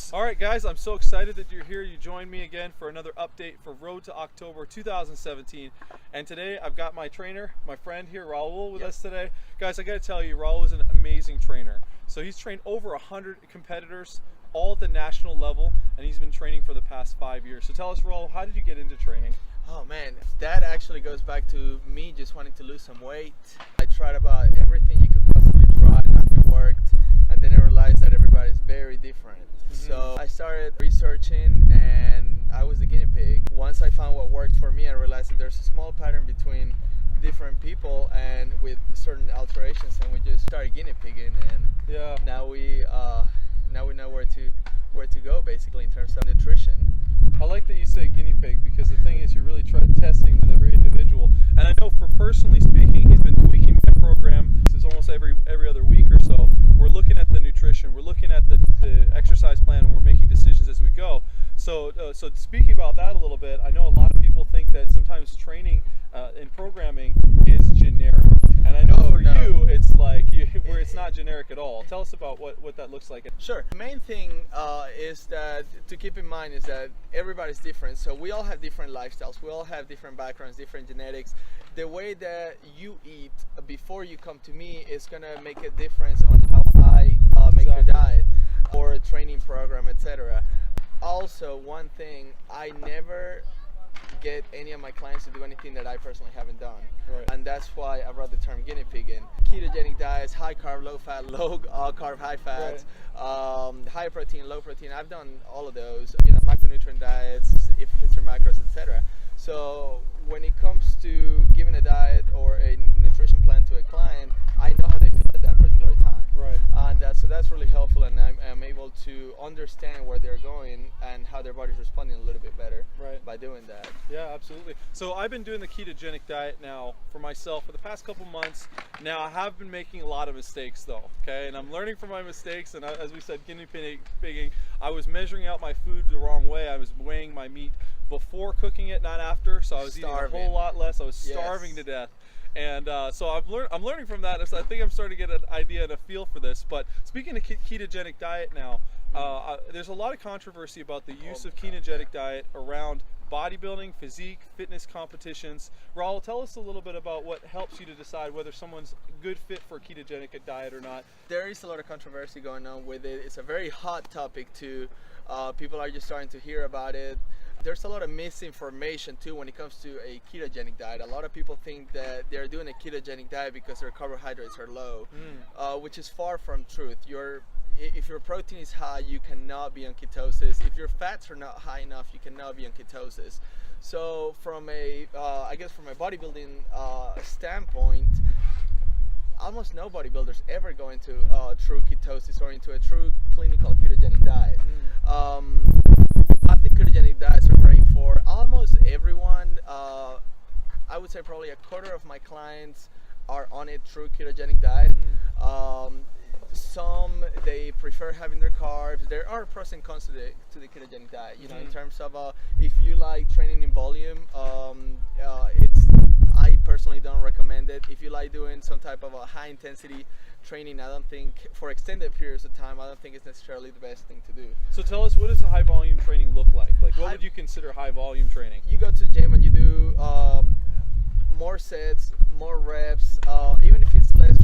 us. All right, guys, I'm so excited that you're here. You joined me again for another update for Road to October 2017. And today I've got my trainer, my friend here, Raul, with us today. Guys, I got to tell you, Raul is an amazing trainer. So he's trained over 100 competitors, all at the national level, and he's been training for the past 5 years. So tell us, Raul, how did you get into training? Oh man, that actually goes back to me just wanting to lose some weight. I tried about everything you could possibly try, nothing worked, and then I realized that everybody's very different. So I started researching and I was the guinea pig. Once I found what worked for me, I realized that there's a small pattern between different people and with certain alterations, and we just started guinea pigging, and now we know where to go basically in terms of nutrition. I like that you say guinea pig, because the thing is, you're really testing with every individual. And I know, for personally speaking, he's been tweaking my program. This is almost every other week or so. We're looking at the nutrition, we're looking at the exercise plan, and we're making decisions as we go. So speaking about that a little bit, I know a lot of people think that sometimes training and programming is generic. And I know you, it's like where it's not generic at all. Tell us about what that looks like. Sure. The main thing is that to keep in mind is that everybody's different. So we all have different lifestyles. We all have different backgrounds, different genetics. The way that you eat before you come to me is gonna make a difference on how I make your diet or a training program, etc. Also, one thing, I never get any of my clients to do anything that I personally haven't done. Right. And that's why I brought the term guinea pig in. Ketogenic diets, high carb, low fat, low carb, high fat, high protein, low protein. I've done all of those, macronutrient diets, if it fits your macros, etc. So when it comes to giving a diet or a nutrition plan to a client, I know how they feel at that particular time. Right. And so that's really helpful, and I'm able to understand where they're going and how their body's responding a little bit better by doing that. Yeah, absolutely. So I've been doing the ketogenic diet now for myself for the past couple months. Now I have been making a lot of mistakes though, okay? And I'm learning from my mistakes, and as we said, guinea pigging, I was measuring out my food the wrong way. I was weighing my meat before cooking it, not after, so I was eating a whole lot less. I was starving to death. And so I'm learning from that, so I think I'm starting to get an idea and a feel for this. But speaking of ketogenic diet now, there's a lot of controversy about the use of ketogenic diet around bodybuilding, physique, fitness competitions. Raul, tell us a little bit about what helps you to decide whether someone's a good fit for a ketogenic diet or not. There is a lot of controversy going on with it. It's a very hot topic too. People are just starting to hear about it. There's a lot of misinformation too when it comes to a ketogenic diet. A lot of people think that they're doing a ketogenic diet because their carbohydrates are low, which is far from truth. If your protein is high, you cannot be on ketosis. If your fats are not high enough, you cannot be on ketosis. So from a bodybuilding standpoint, almost no bodybuilders ever go into true ketosis or into a true clinical ketogenic diet. I think ketogenic diets are great for almost everyone. I would say probably a quarter of my clients are on a true ketogenic diet. Some, they prefer having their carbs. There are pros and cons to the ketogenic diet. In terms of if you like training in volume, I personally don't recommend it. If you like doing some type of a high intensity training, I don't think, for extended periods of time, I don't think it's necessarily the best thing to do. So tell us, what does a high volume training look like? Like, what would you consider high volume training? You go to the gym and you do more sets, more reps. Even if it's less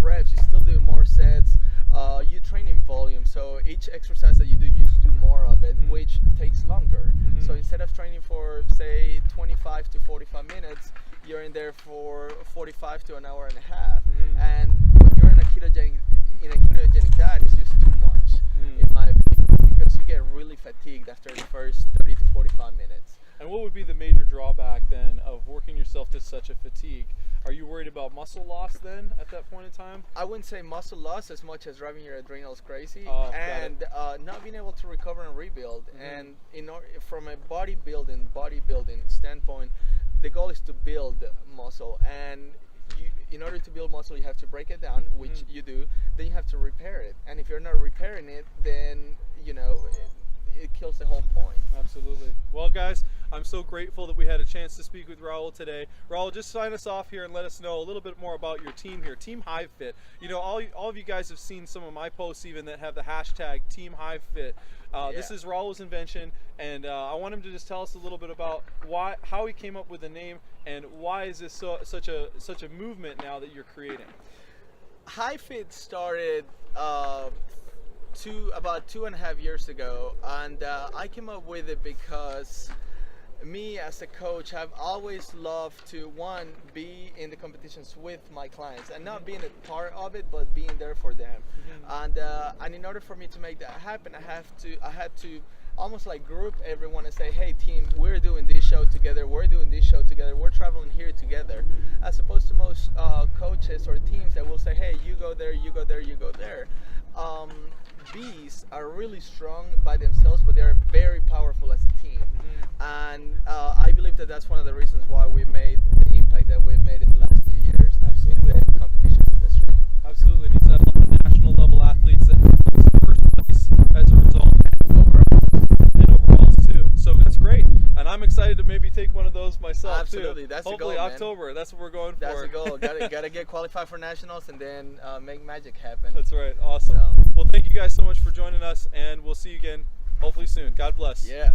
reps, you still do more sets. You train in volume, so each exercise that you do, you just do more of it, which takes longer. So instead of training for, say, 25 to 45 minutes, you're in there for 45 to an hour and a half. And when you're in a ketogenic diet, it's just too much, in my opinion, because you get really fatigued after the first 30 to 45 minutes. And what would be the major drawback then of working yourself to such a fatigue? Are you worried about muscle loss then at that point in time? I wouldn't say muscle loss as much as driving your adrenals crazy and not being able to recover and rebuild. And from a bodybuilding standpoint, the goal is to build muscle, and in order to build muscle, you have to break it down, which you do. Then you have to repair it, and if you're not repairing it, then it kills the whole point. Absolutely. Well, guys, I'm so grateful that we had a chance to speak with Raul today. Raul, just sign us off here and let us know a little bit more about your team here, Team HiveFit. You know, all of you guys have seen some of my posts even that have the hashtag Team HiveFit. This is Raul's invention, and I want him to just tell us a little bit about how he came up with the name, and why is this such a movement now that you're creating. HiveFit started about 2.5 years ago, and I came up with it because me as a coach have always loved to be in the competitions with my clients, and not being a part of it, but being there for them. And in order for me to make that happen, I had to almost like group everyone and say, hey team, we're doing this show together, we're doing this show together, we're traveling here together, as opposed to most coaches or teams that will say, hey, you go there, you go there, you go there. Bees are really strong by themselves, but they are very powerful as a team. And I believe that that's one of the reasons why we made the impact that we've made in the last few years. Absolutely. In the competition industry. Absolutely. He's had a lot of national level athletes that first place as a result. And overalls too. So that's great. And I'm excited to maybe take one of those myself. Absolutely. Too. That's Hopefully the goal, October. That's what we're going for. That's the goal. Gotta get qualified for nationals and then make magic happen. That's right. Awesome. So. Well, thank you guys so much for joining us, and we'll see you again hopefully soon. God bless. Yeah.